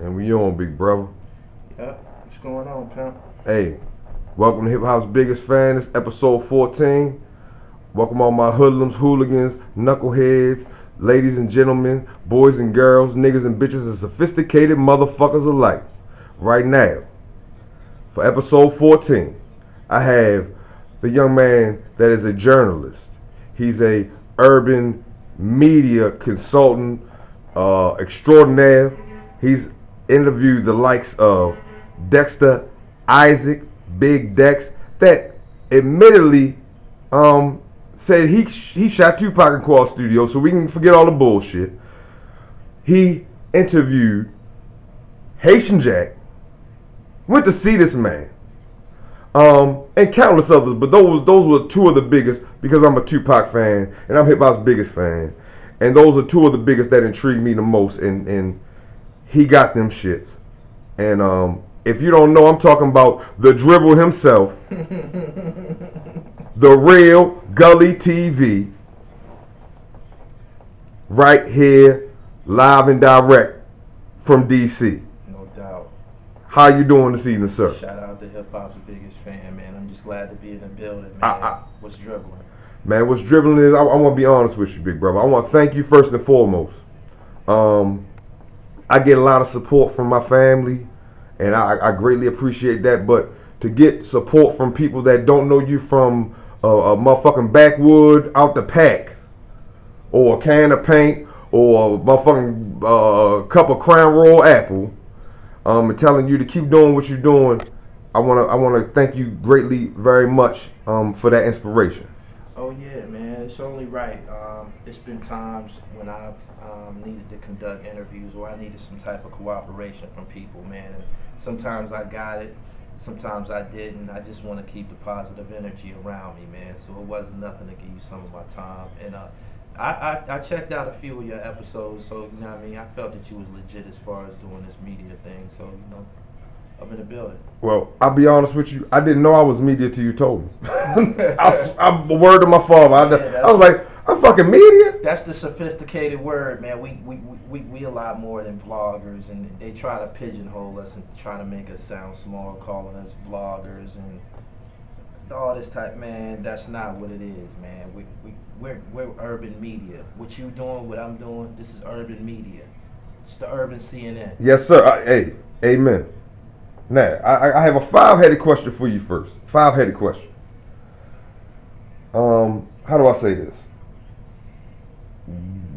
And we on, big brother. Yep. What's going on, pimp? Hey, welcome to Hip Hop's Biggest Fan. It's episode 14. Welcome all my hoodlums, hooligans, knuckleheads, ladies and gentlemen, boys and girls, niggas and bitches, and sophisticated motherfuckers alike. Right now, for episode 14, I have the young man that is a journalist. He's a urban media consultant extraordinaire. He's interviewed the likes of Dexter, Isaac, Big Dex, that admittedly said he shot Tupac in Quad Studio, so we can forget all the bullshit. He interviewed Haitian Jack, went to see this man, and countless others, but those were two of the biggest because I'm a Tupac fan and I'm hip hop's biggest fan, and those are two of the biggest that intrigue me the most, and he got them shits. And if you don't know, I'm talking about the Dribble himself, the real Gully TV, right here, live and direct from DC. No doubt. How you doing this evening, sir? Shout out to Hip Hop's biggest fan, man. I'm just glad to be in the building, man. What's dribbling? Man, what's dribbling is, I want to be honest with you, big brother. I want to thank you first and foremost. I get a lot of support from my family, and I greatly appreciate that. But to get support from people that don't know you from a motherfucking backwood out the pack, or a can of paint, or a motherfucking cup of Crown Royal apple, and telling you to keep doing what you're doing, I wanna thank you greatly, very much, for that inspiration. Oh yeah, man. It's only right. It's been times when I've needed to conduct interviews or I needed some type of cooperation from people, man. And sometimes I got it, sometimes I didn't. I just want to keep the positive energy around me, man. So it wasn't nothing to give you some of my time. And I checked out a few of your episodes, so you know what I mean. I felt that you was legit as far as doing this media thing. So I'm in the building. Well, I'll be honest with you. I didn't know I was media till you told me. I'm a word to my father. I was like, I'm fucking media. That's the sophisticated word, man. We a lot more than vloggers, and they try to pigeonhole us and try to make us sound small, calling us vloggers and all this type. Man, that's not what it is, man. We're urban media. What you doing, what I'm doing, this is urban media. It's the urban CNN. Yes, sir. Hey, amen. Now, I have a five-headed question for you first. Five-headed question. How do I say this?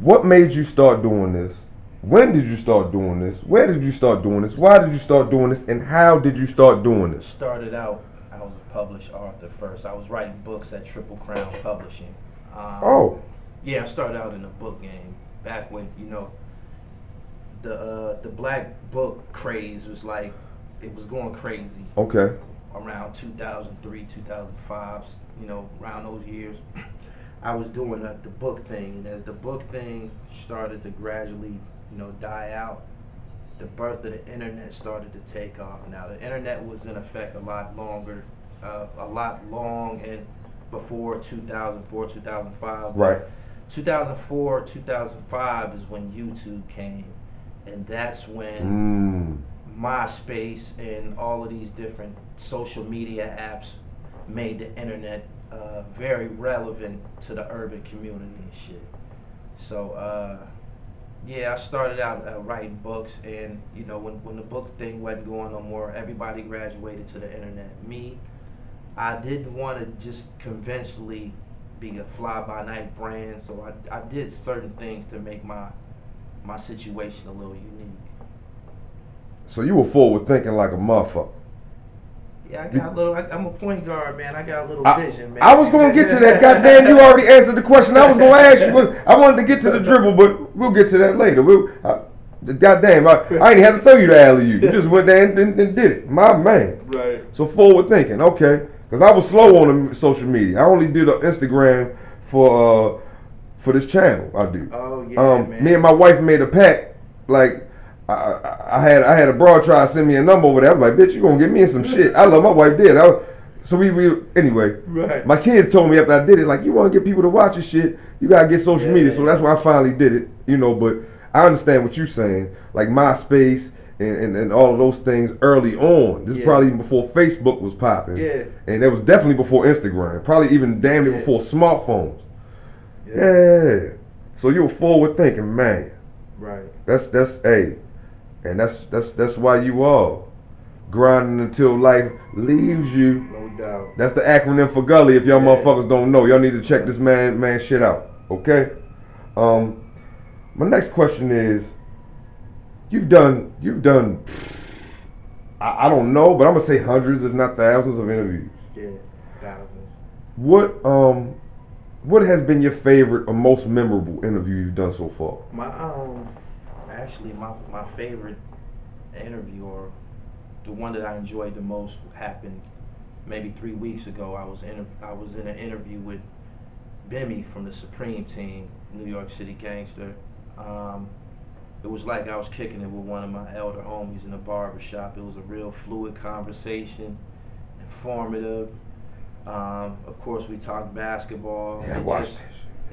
What made you start doing this? When did you start doing this? Where did you start doing this? Why did you start doing this? And how did you start doing this? Started out, I was a published author first. I was writing books at Triple Crown Publishing. Yeah, I started out in the book game back when, the black book craze was like, it was going crazy. Okay. Around 2003, 2005, around those years, I was doing the book thing, and as the book thing started to gradually, die out, the birth of the internet started to take off. Now, the internet was in effect a lot long and before 2004, 2005. Right. 2004, 2005 is when YouTube came, and that's when MySpace and all of these different social media apps made the internet very relevant to the urban community and shit. So I started out writing books, and when the book thing wasn't going no more, everybody graduated to the internet. Me, I didn't want to just conventionally be a fly-by-night brand, so I did certain things to make my situation a little unique. So you were forward thinking like a motherfucker. Yeah, I got a little. I'm a point guard, man. I got a little vision, man. I was gonna get to that. Goddamn, you already answered the question I was gonna ask you. I wanted to get to the dribble, but we'll get to that later. Goddamn, I ain't even have to throw you the alley-oop. You just went there and did it. My man. Right. So forward thinking, okay. Because I was slow on the social media. I only did Instagram for this channel. I do. Oh yeah, man. Me and my wife made a pact. Like I had a broad try to send me a number over there. I was like, bitch, you gonna get me in some shit. I love my wife did. So we anyway. Right. My kids told me after I did it, like, you want to get people to watch your shit, you gotta get social media. So that's why I finally did it. But I understand what you're saying. Like MySpace and all of those things early on. This is probably even before Facebook was popping. Yeah. And it was definitely before Instagram. Probably even damn near before smartphones. Yeah. So you were forward thinking, man. Right. That's hey. And that's why you are grinding until life leaves you. No doubt. That's the acronym for Gully. If y'all motherfuckers don't know, y'all need to check this man shit out. Okay. My next question is, you've done. I don't know, but I'm gonna say hundreds, if not thousands, of interviews. Yeah, thousands. What has been your favorite or most memorable interview you've done so far? My favorite interview, or the one that I enjoyed the most, happened maybe 3 weeks ago. I was in an interview with Bimmy from the Supreme Team, New York City Gangster. It was like I was kicking it with one of my elder homies in a barbershop. It was a real fluid conversation, informative. Of course, we talked basketball. Yeah, I watched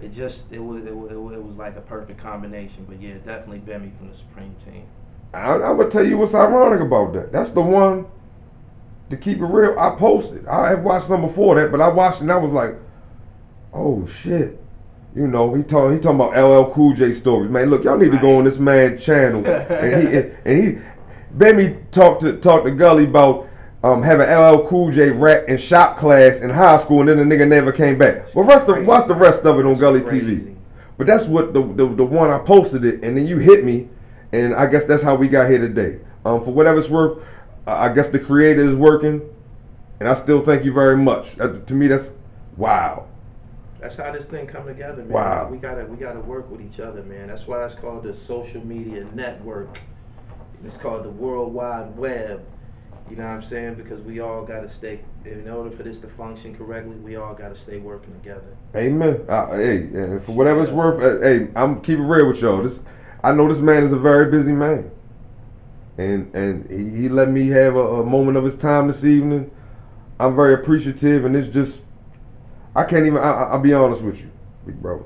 it was like a perfect combination. But yeah, definitely Bimmy from the Supreme Team. I'm gonna tell you what's ironic about that. That's the one. To keep it real, I posted. I have watched some before that, but I watched it and I was like, oh shit. You know, he talking about LL Cool J stories. Man, look, y'all need to go on this man's channel. and he Bimmy talked to Gully about having LL Cool J rap in shop class in high school, and then the nigga never came back. Well, watch the rest of it on Gully TV. But that's what the one I posted it, and then you hit me, and I guess that's how we got here today. For whatever it's worth, I guess the creator is working, and I still thank you very much. To me, that's wow. That's how this thing come together, man. Wow. We gotta work with each other, man. That's why it's called the social media network. It's called the World Wide Web. You know what I'm saying? Because we all gotta stay. In order for this to function correctly, we all gotta stay working together. Amen. Hey, and for whatever it's worth, hey, I'm keeping real with y'all. I know this man is a very busy man, and he let me have a moment of his time this evening. I'm very appreciative, and it's just. I can't even, I'll be honest with you, big brother.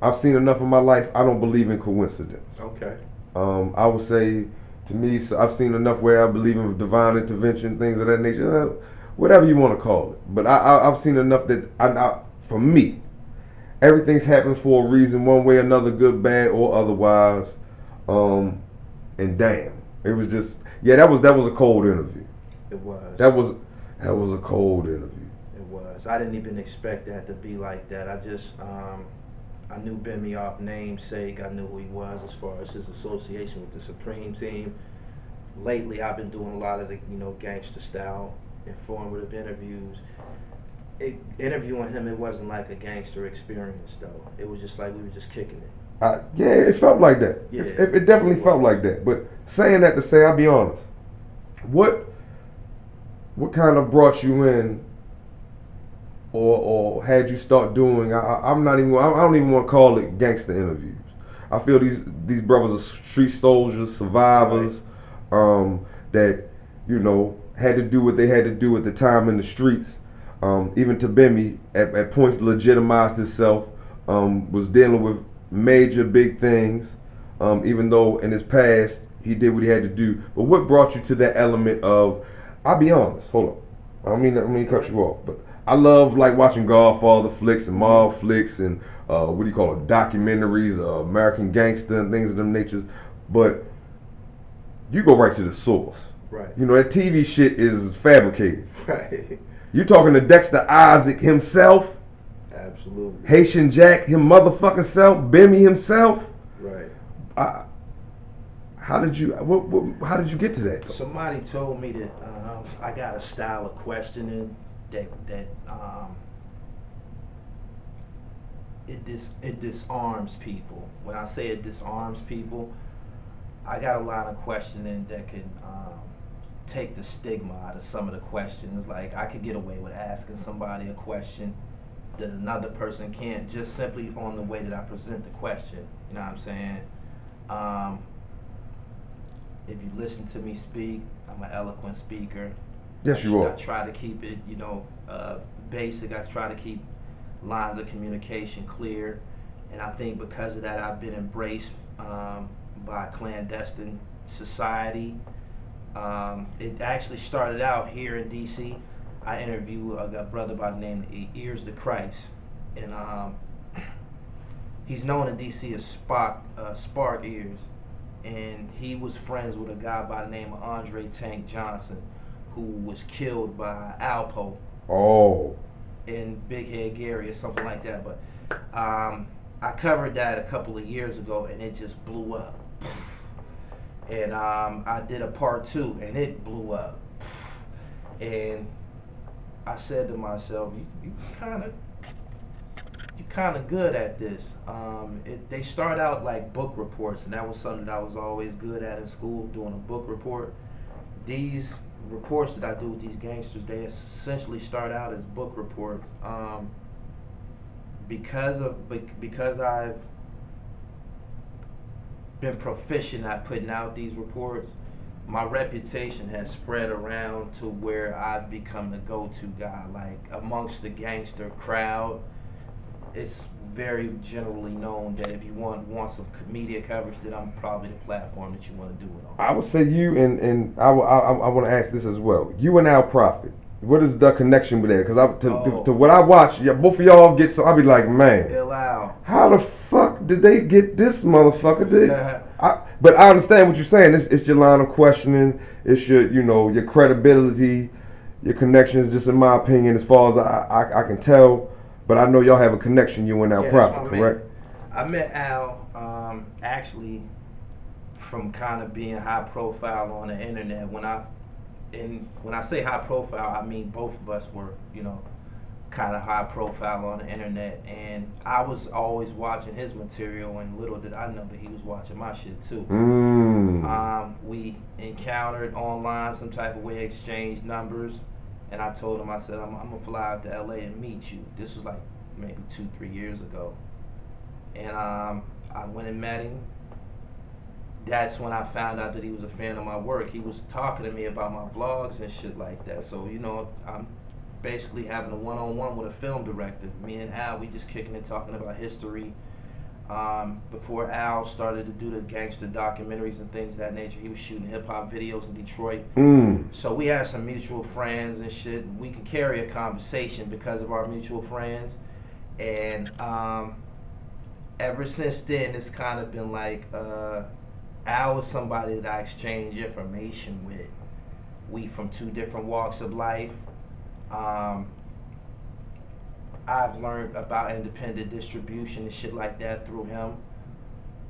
I've seen enough of my life, I don't believe in coincidence. Okay. I would say, to me, I've seen enough where I believe in divine intervention, things of that nature, whatever you want to call it. But I've seen enough that, for me, everything's happened for a reason, one way or another, good, bad, or otherwise. And damn, it was just, that was a cold interview. It was. That was a cold interview. I didn't even expect that to be like that. I knew Bimmy off namesake. I knew who he was as far as his association with the Supreme Team. Lately, I've been doing a lot of the gangster style, informative interviews. Interviewing him, it wasn't like a gangster experience though. It was just like we were just kicking it. It felt like that. Yeah, it definitely felt like that. But saying that to say, I'll be honest. What kind of brought you in? Or had you start doing? I don't even want to call it gangster interviews. I feel these brothers are street soldiers, survivors, that had to do what they had to do at the time in the streets. Even to Bimmy, at points legitimized himself, was dealing with major big things. Even though in his past he did what he had to do. But what brought you to that element of? I'll be honest. Hold on. I mean to cut you off, but. I love like watching Godfather flicks and mob flicks and documentaries, American Gangster and things of them natures. But you go right to the source. Right. That TV shit is fabricated. Right. You talking to Dexter Isaac himself? Absolutely. Haitian Jack, him motherfucking self, Bimmy himself. Right. How did you get to that? Somebody told me that I got a style of questioning. That it disarms people. When I say it disarms people, I got a lot of questioning that could take the stigma out of some of the questions. Like I could get away with asking somebody a question that another person can't, just simply on the way that I present the question. You know what I'm saying? If you listen to me speak, I'm an eloquent speaker. Yes, you are. I try to keep it, basic. I try to keep lines of communication clear, and I think because of that, I've been embraced by clandestine society. It actually started out here in DC. I interviewed a brother by the name of Ears to Christ, and he's known in DC as Spark Ears, and he was friends with a guy by the name of Andre Tank Johnson, who was killed by Alpo. Oh. In Big Head Gary or something like that. But I covered that a couple of years ago, and it just blew up. And I did a part 2, and it blew up. And I said to myself, you kind of good at this. They start out like book reports, and that was something that I was always good at in school, doing a book report. These reports that I do with these gangsters, they essentially start out as book reports. Because I've been proficient at putting out these reports, my reputation has spread around to where I've become the go-to guy. Like amongst the gangster crowd, it's very generally known that if you want some media coverage, that I'm probably the platform that you want to do it on. I would say you and I want to ask this as well. You and Al Prophet, what is the connection with that? Because to what I watch, both of y'all get so I be like, man, how the fuck did they get this motherfucker? But I understand what you're saying. It's your line of questioning. It's your credibility, your connections. Just in my opinion, as far as I can tell. But I know y'all have a connection, you and Al Prophet, correct? I met Al actually from kind of being high profile on the internet. When I say high profile, I mean both of us were, kind of high profile on the internet, and I was always watching his material, and little did I know that he was watching my shit too. We encountered online some type of way, exchanged numbers. And I told him, I said, I'm going to fly out to LA and meet you. This was like maybe 2-3 years ago. And I went and met him. That's when I found out that he was a fan of my work. He was talking to me about my vlogs and shit like that. So, I'm basically having a one-on-one with a film director. Me and Al, we just kicking it, talking about history. Before Al started to do the gangster documentaries and things of that nature, he was shooting hip-hop videos in Detroit. So we had some mutual friends and shit. We could carry a conversation because of our mutual friends. And ever since then, it's kind of been like Al was somebody that I exchanged information with. We from 2 different walks of life. I've learned about independent distribution and shit like that through him.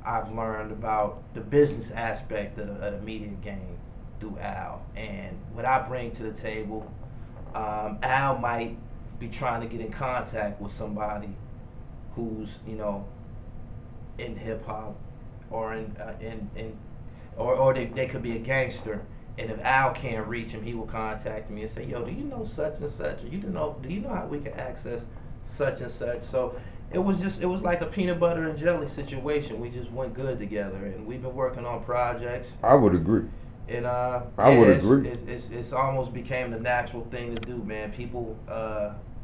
I've learned about the business aspect of the media game through Al. And what I bring to the table, Al might be trying to get in contact with somebody who's, in hip hop or or they could be a gangster. And if Al can't reach him, he will contact me and say, "Yo, do you know such and such? Or do you know how we can access such and such?" So it was like a peanut butter and jelly situation. We just went good together, and we've been working on projects. I would agree. And I would agree. It's almost became the natural thing to do, man. People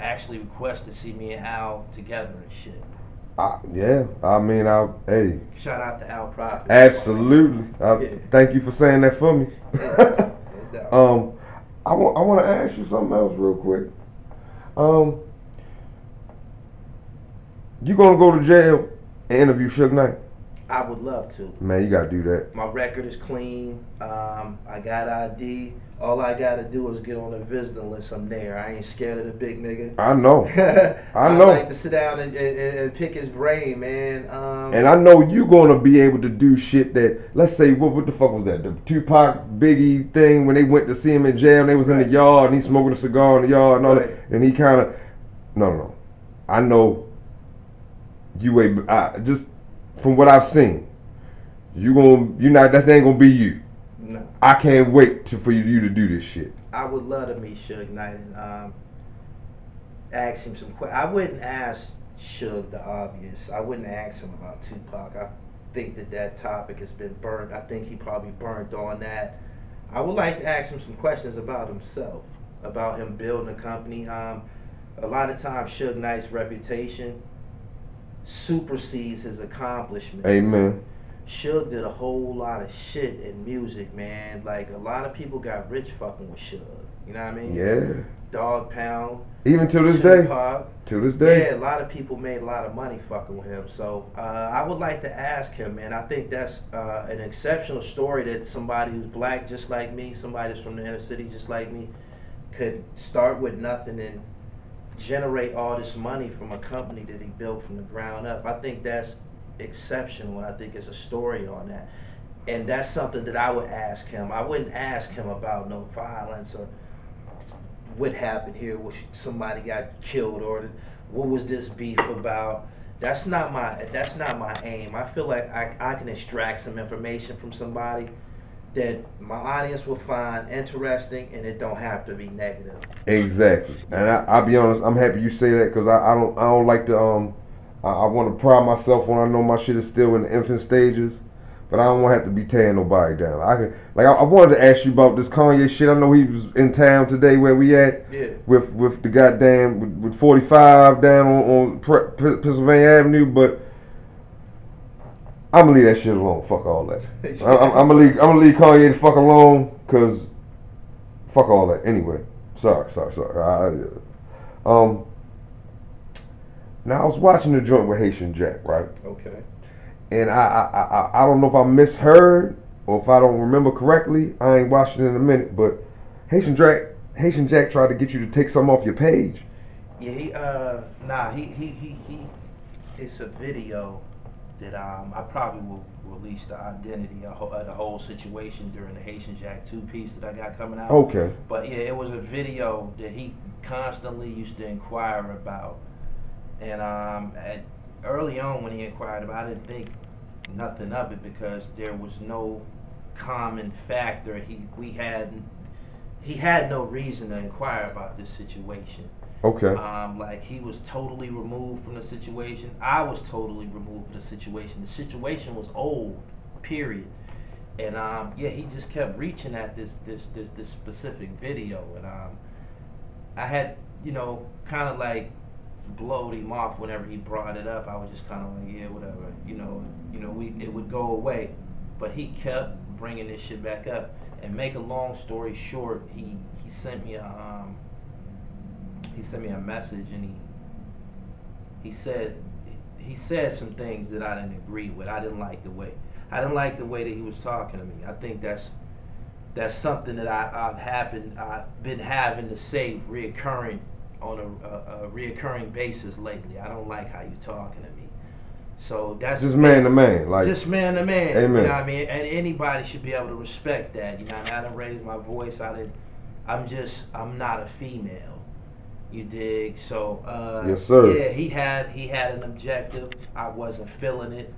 actually request to see me and Al together and shit. Yeah, I mean, hey. Shout out to Al Prophet. Absolutely. Thank you for saying that for me. I want to ask you something else real quick. You gonna go to jail and interview Suge Knight? I would love to. Man, you gotta do that. My record is clean. I got ID. All I gotta do is get on the visitor list. I'm there. I ain't scared of the big nigga. I know. I know. I like to sit down and pick his brain, man. And I know you gonna be able to do shit that, let's say, what the fuck was that? The Tupac Biggie thing when they went to see him in jail and they was in the yard and he smoking a cigar in the yard and all that. And he kind of, no. I know you just from what I've seen, that ain't gonna be you. No. I can't wait for you to do this shit. I would love to meet Suge Knight and ask him some questions. I wouldn't ask Suge the obvious. I wouldn't ask him about Tupac. I think that topic has been burnt. I think he probably burnt on that. I would like to ask him some questions about himself, about him building a company. A lot of times Suge Knight's reputation supersedes his accomplishments. Amen. Suge did a whole lot of shit in music, man. Like a lot of people got rich fucking with Suge. You know what I mean? Yeah. Dog Pound. Even to this Tupac. day. To this day. Yeah, a lot of people made a lot of money fucking with him. So I would like to ask him, man. I think that's an exceptional story that somebody who's black just like me, somebody that's from the inner city just like me, could start with nothing and generate all this money from a company that he built from the ground up. I think that's exceptional, and I think it's a story on that. And that's something that I would ask him. I wouldn't ask him about no violence or what happened here, which somebody got killed, or what was this beef about. That's not my aim. I feel like I can extract some information from somebody that my audience will find interesting, and it don't have to be negative. Exactly. And I'll be honest, I'm happy you say that, because I don't like to I want to pride myself when I know my shit is still in the infant stages, but I don't want to have to be tearing nobody down. I wanted to ask you about this Kanye shit. I know he was in town today where we at. Yeah. With the goddamn with 45 down on Pennsylvania Avenue, but I'm gonna leave that shit alone. Fuck all that. I'm gonna leave Kanye the fuck alone, cause fuck all that. Anyway, sorry. Now I was watching the joint with Haitian Jack, right? Okay. And I don't know if I misheard or if I don't remember correctly. I ain't watched it in a minute, but Haitian Jack tried to get you to take something off your page. Yeah, he it's a video that I probably will release the identity of the whole situation during the Haitian Jack 2 piece that I got coming out. Okay. But yeah, it was a video that he constantly used to inquire about. And early on when he inquired about it, I didn't think nothing of it because there was no common factor. He had no reason to inquire about this situation. Okay. Like he was totally removed from the situation. I was totally removed from the situation. The situation was old, period. And yeah, he just kept reaching at this specific video, and I had kind of like blowed him off whenever he brought it up. I was just kind of like, yeah, whatever, it would go away. But he kept bringing this shit back up. And make a long story short, he sent me a message, and he said some things that I didn't agree with. I didn't like the way that he was talking to me. I think that's something that I've been having to say reoccurring on a reoccurring basis lately. I don't like how you're talking to me. So that's just man to man, like just man to man. Amen. You know what I mean? And anybody should be able to respect that. You know what I mean? I didn't raise my voice. I'm not a female. You dig? So yes, sir. Yeah, he had an objective. I wasn't feeling it.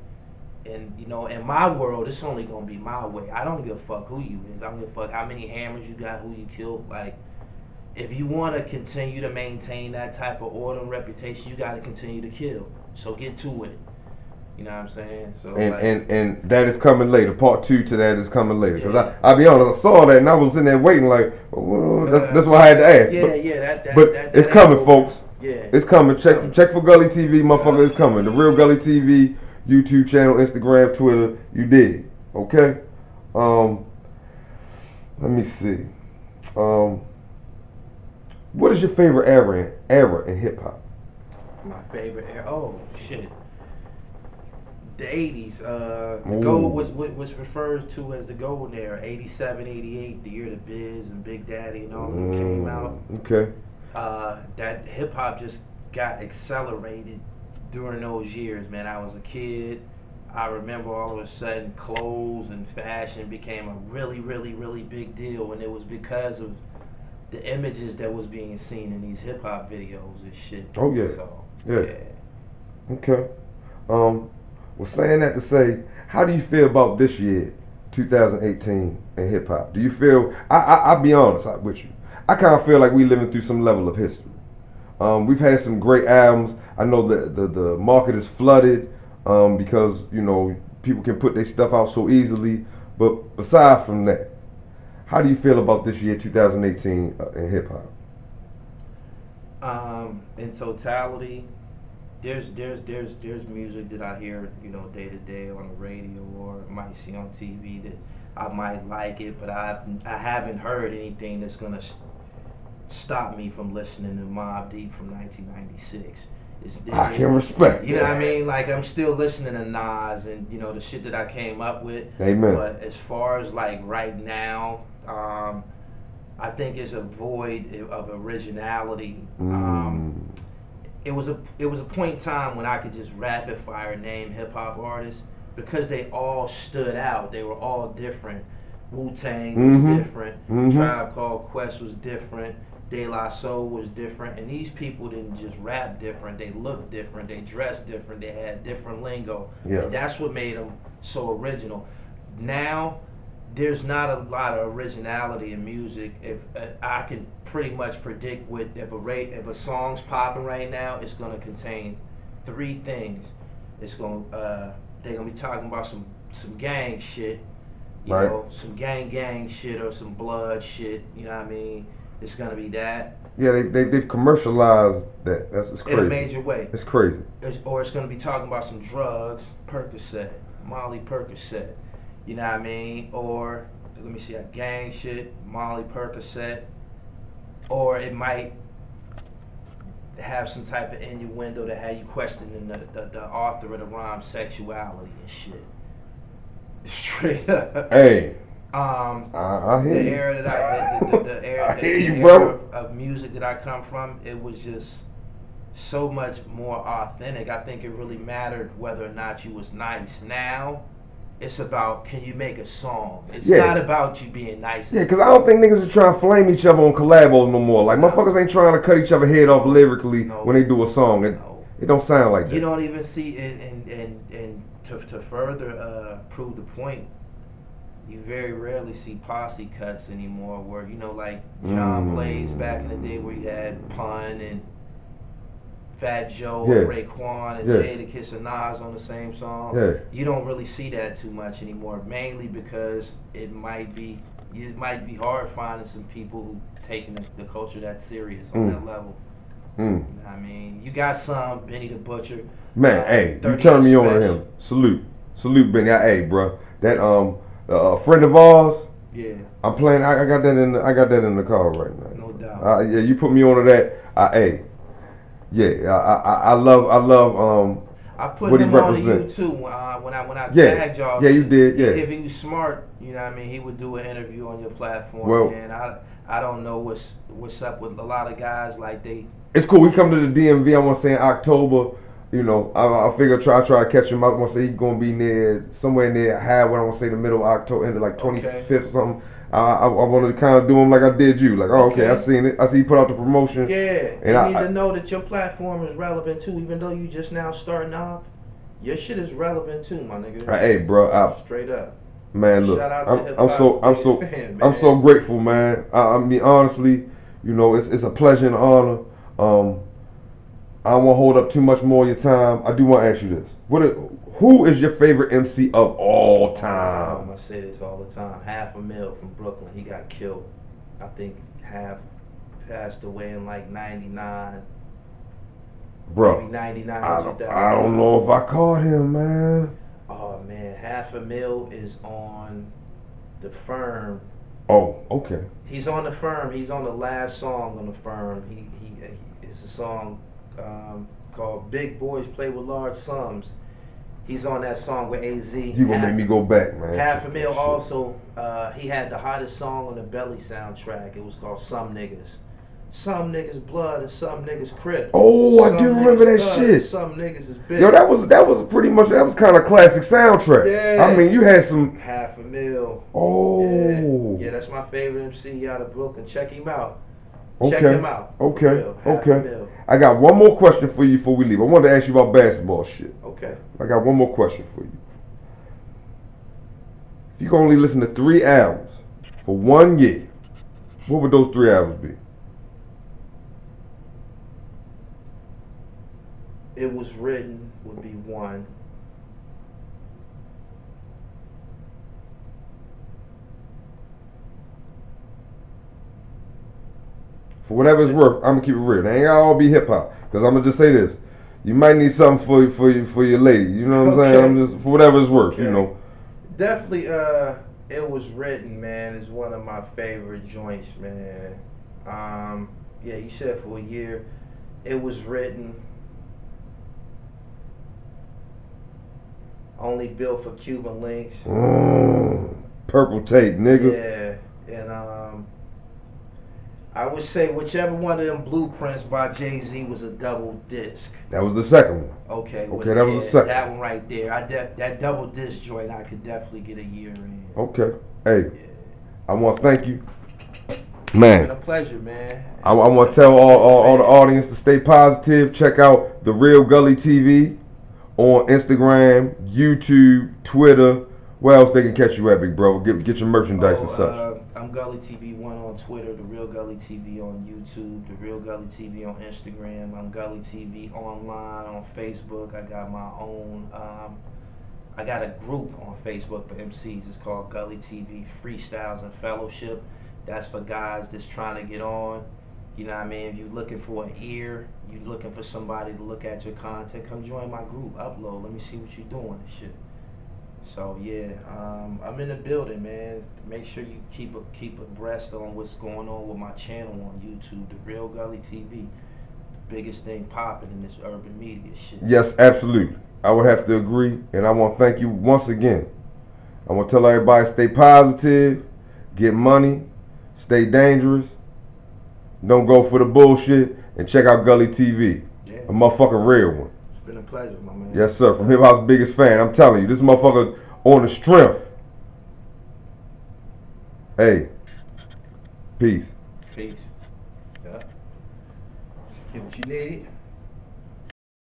And in my world, it's only gonna be my way. I don't give a fuck who you is. I don't give a fuck how many hammers you got, who you killed. Like, if you want to continue to maintain that type of order and reputation, you got to continue to kill. So get to it. You know what I'm saying? So and that is coming later. Part 2 to that is coming later. Because yeah. I'll be honest, I saw that and I was in there waiting like, well, that's why I had to ask. That it's coming, folks. Yeah, it's coming. Check for Gully TV, motherfucker. It's coming. The real Gully TV, YouTube channel, Instagram, Twitter. You dig? Okay. Let me see. What is your favorite era in hip hop? My favorite era? Oh shit. The 80s. The gold was referred to as the golden era. 87, 88, the year the Biz and Big Daddy and all of them came out. Okay. That hip hop just got accelerated during those years, man. I was a kid. I remember all of a sudden clothes and fashion became a really, really, really big deal, and it was because of the images that was being seen in these hip hop videos and shit. Oh yeah. So, yeah. Okay. Well, saying that to say, how do you feel about this year, 2018, in hip hop? Do you feel? I'll be honest with you. I kind of feel like we living through some level of history. We've had some great albums. I know that the market is flooded because people can put their stuff out so easily. But aside from that, how do you feel about this year, 2018, in hip hop? In totality, there's music that I hear, day to day on the radio or might see on TV that I might like it, but I haven't heard anything that's gonna stop me from listening to Mobb Deep from 1996. I can respect. You know what I mean? Like I'm still listening to Nas and the shit that I came up with. Amen. But as far as like right now, I think it's a void of originality. It was a point in time when I could just rapid fire name hip hop artists because they all stood out. They were all different. Wu-Tang was different. Tribe Called Quest was different. De La Soul was different, and these people didn't just rap different. They looked different. They dressed different. They had different lingo. Yes. And that's what made them so original. Now, there's not a lot of originality in music. If I can pretty much predict if a song's popping right now, it's gonna contain three things. They're gonna be talking about some gang shit, some gang shit or some blood shit. You know what I mean? It's gonna be that. Yeah, they've commercialized that. It's crazy. In a major way. It's crazy. Or it's gonna be talking about some drugs, Percocet, Molly Percocet. You know what I mean? Or let me see, gang shit, Molly Percocet. Or it might have some type of innuendo that have you questioning the author of the rhyme sexuality and shit. Straight up. Hey. I hear the you. Era that the you, era of music that I come from, it was just so much more authentic. I think it really mattered whether or not you was nice. Now, it's about can you make a song. It's not about you being nice. Yeah, because I don't think niggas are trying to flame each other on collabos no more. Like motherfuckers ain't trying to cut each other head off lyrically when they do a song. It don't sound like that. You don't even see and to further prove the point. You very rarely see posse cuts anymore where, like John Blaze back in the day where you had Pun and Fat Joe and Raekwon and Jada Kiss and Nas on the same song. Yeah. You don't really see that too much anymore, mainly because it might be hard finding some people who taking the culture that serious on that level. You know what I mean? You got some, Benny the Butcher. Man, hey, you turn me on to him. Salute Benny. Hey, bro. That a friend of ours. Yeah. I'm playing. I got that in the car right now. No doubt. Yeah, you put me on to that. I love. I put him on to you too when I tagged y'all. Yeah, you did. Yeah. If he was smart, you know what I mean, he would do an interview on your platform. Well, and I don't know what's up with a lot of guys like they. It's cool. We come to the DMV. I want to say in October. I figure try to catch him. I want to say he's gonna be somewhere near Howard. I want to say the middle of October, into like 25th something. I wanted to kind of do him like I did you. Like, okay, I seen it. I see you put out the promotion. Yeah, and you need to know that your platform is relevant too, even though you just now starting off. Your shit is relevant too, my nigga. Hey, bro. Straight up. Man, look, I'm so grateful, man. I mean, honestly, it's a pleasure and an honor. I don't want to hold up too much more of your time. I do want to ask you this: who is your favorite MC of all time? I'm gonna say this all the time. $500,000 from Brooklyn. He got killed. I think half passed away in like '99. Bro, maybe '99. I don't know if I caught him, man. Oh man, $500,000 is on The Firm. Oh, okay. He's on The Firm. He's on the last song on The Firm. He it's a song called Big Boys Play with Large Sums. He's on that song with AZ. You gonna make me go back, man. $500,000 also, he had the hottest song on the Belly soundtrack. It was called Some Niggas. Some niggas blood and some niggas crip. Oh, I do remember that shit. Some niggas is big. Yo, that was kind of classic soundtrack. Yeah. I mean, you had some $500,000. Oh. Yeah, that's my favorite MC out of Brooklyn. Check him out. Okay. Check him out. Okay. I got one more question for you before we leave. I wanted to ask you about basketball shit. Okay. I got one more question for you. If you can only listen to 3 albums for 1 year, what would those 3 albums be? It Was Written would be one. For whatever it's worth, I'm gonna keep it real. They ain't gotta all be hip hop. Cause I'm gonna just say this: You might need something for your lady. You know what I'm saying? I'm just for whatever it's worth. Okay. You know. Definitely. It was written, man. Is one of my favorite joints, man. Yeah, you said for a year. It was written. Only built for Cuban links. Purple tape, nigga. Yeah, and I would say whichever one of them blueprints by Jay-Z was a double disc. That was the second one. Okay, Okay, that was the second. That one right there. That double disc joint, I could definitely get a year in. Okay. Hey, yeah. I want to thank you, man. It's been a pleasure, man. I want to tell all the audience to stay positive. Check out The Real Gully TV on Instagram, YouTube, Twitter. Where else they can catch you at, big bro? Get your merchandise and such. I'm Gully TV 1 on Twitter, The Real Gully TV on YouTube, The Real Gully TV on Instagram. I'm Gully TV online on Facebook. I got my own. I got a group on Facebook for MCs. It's called Gully TV Freestyles and Fellowship. That's for guys that's trying to get on. You know what I mean? If you're looking for an ear, you're looking for somebody to look at your content, come join my group. Upload. Let me see what you're doing and shit. So yeah, I'm in the building, man. Make sure you keep abreast on what's going on with my channel on YouTube, The Real Gully TV. The biggest thing popping in this urban media shit. Yes, absolutely. I would have to agree, and I want to thank you once again. I want to tell everybody, stay positive, get money, stay dangerous, don't go for the bullshit, and check out Gully TV, a motherfucking real one. It's been a pleasure, my man. Yes, sir. From Hip Hop's biggest fan, I'm telling you, this motherfucker on the strength. Hey, peace. Peace. Yeah. Get what you need.